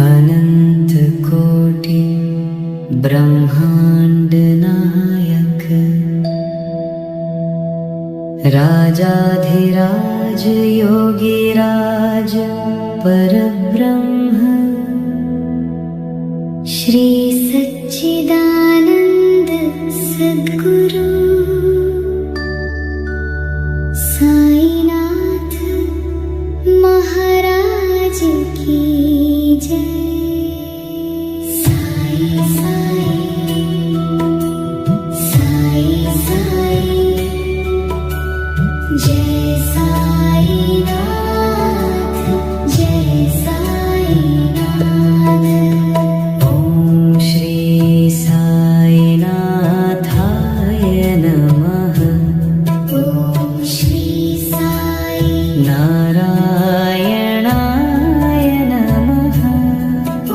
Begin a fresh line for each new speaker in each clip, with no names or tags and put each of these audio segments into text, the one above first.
अनंत कोटि ब्रह्मांड नायक राजाधिराज योगीराज परब्रह्म श्री सच्चिदानंद सद्गुरु साईनाथ महाराज की जय। साई साई साई साई जय साईनाथ जय साईनाथ। ओम श्री साईनाथाय नमः। ओम श्री साई नारायणाय नमः।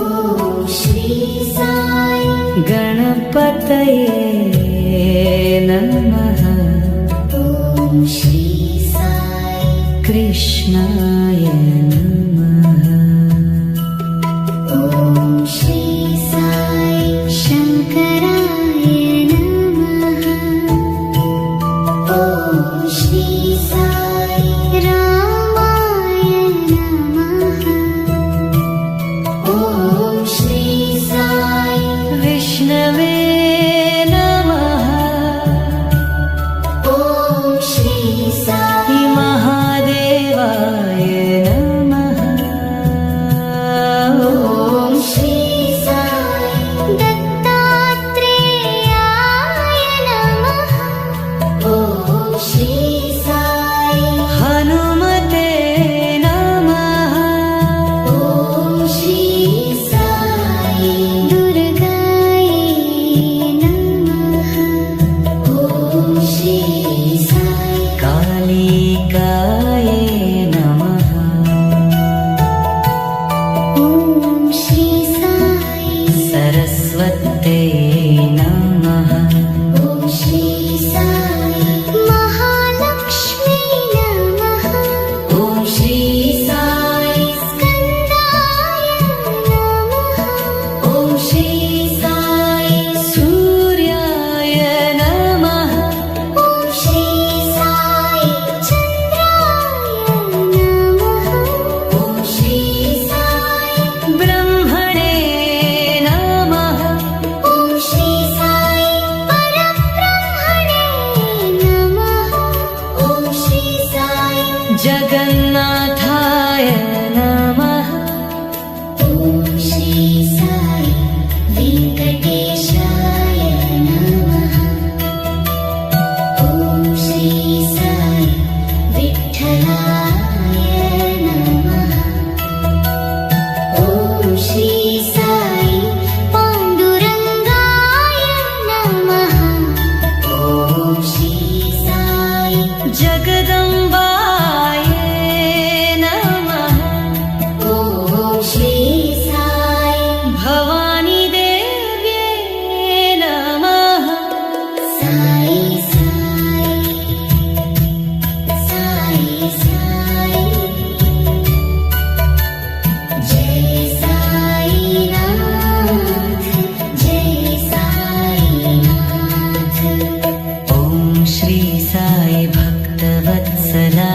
ओम श्री साई गणपतये नमः। ओम श्री साई कृष्णाय नमः। ओम श्री साई शंकराय नमः। ओम श्री साई रामाय नमः। ओम श्री साई विष्णवे नमः। ओम श्री साई महादेवाय नमः। ओम श्री साई दत्तात्रेयाय नमः। ओम श्री साई हनुमते नमः। ओम श्री साई दुर्गाय नमः। ओम श्री साई कालिकाय नमः। ओम श्री साई सरस्वते नमः। ओम श्री साई महालक्ष्मी नमः। ओम श्री साई स्कंदाय नमः। ओम श्री साई सूर्याय नमः। ओम श्री साई चंद्राय नमः। ओम श्री साई ब्रह्मणे नमः। ओम श्री साई परब्रह्मणे नमः। ओम श्री साई जगन्नाथाय नमः। ओम श्री साई वेंकटेशाय नमः। ओम श्री साई विठ्ठलाय नमः। ओम श्री साई पांडुरंगाय नमः। ओम श्री साई जगदंबाय नमः। ओम श्री साई भवानी देव्ये नमः। साई साई साई साई जय साईनाथ जय साईनाथ। ओम श्री साई भक्तवत्सला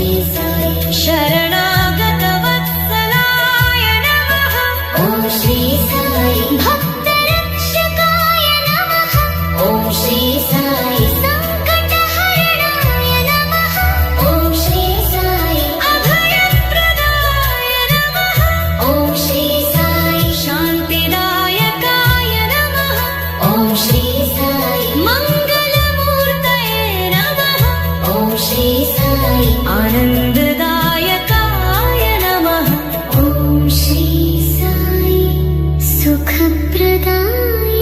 श्री साई
शरणागत वत्सलाय नमः
ॐ श्री साई
भक्तरक्षकाय नमः
ॐ श्री साई
सङ्कटहरणाय नमः
ॐ श्री साई
अभयप्रदाय नमः
ॐ श्री साई
शान्तिदायकाय नमः
ॐ श्री साई
मङ्गलमूर्तये नमः
ॐ श्री साई
आनन्ददायकाय नमः
ॐ श्री साई सुखप्रदाय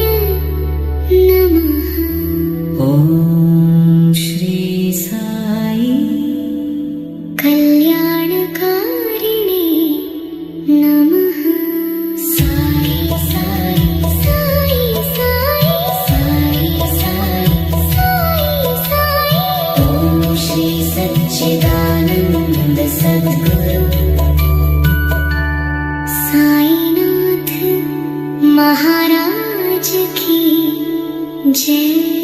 नमः
ॐ श्री साई
कल्याणकारिणे नमः साई साई साई साई साई साई साई साई ॐ श्री सच्चिदानन्द सद्गुरु साईनाथ महाराज की जय।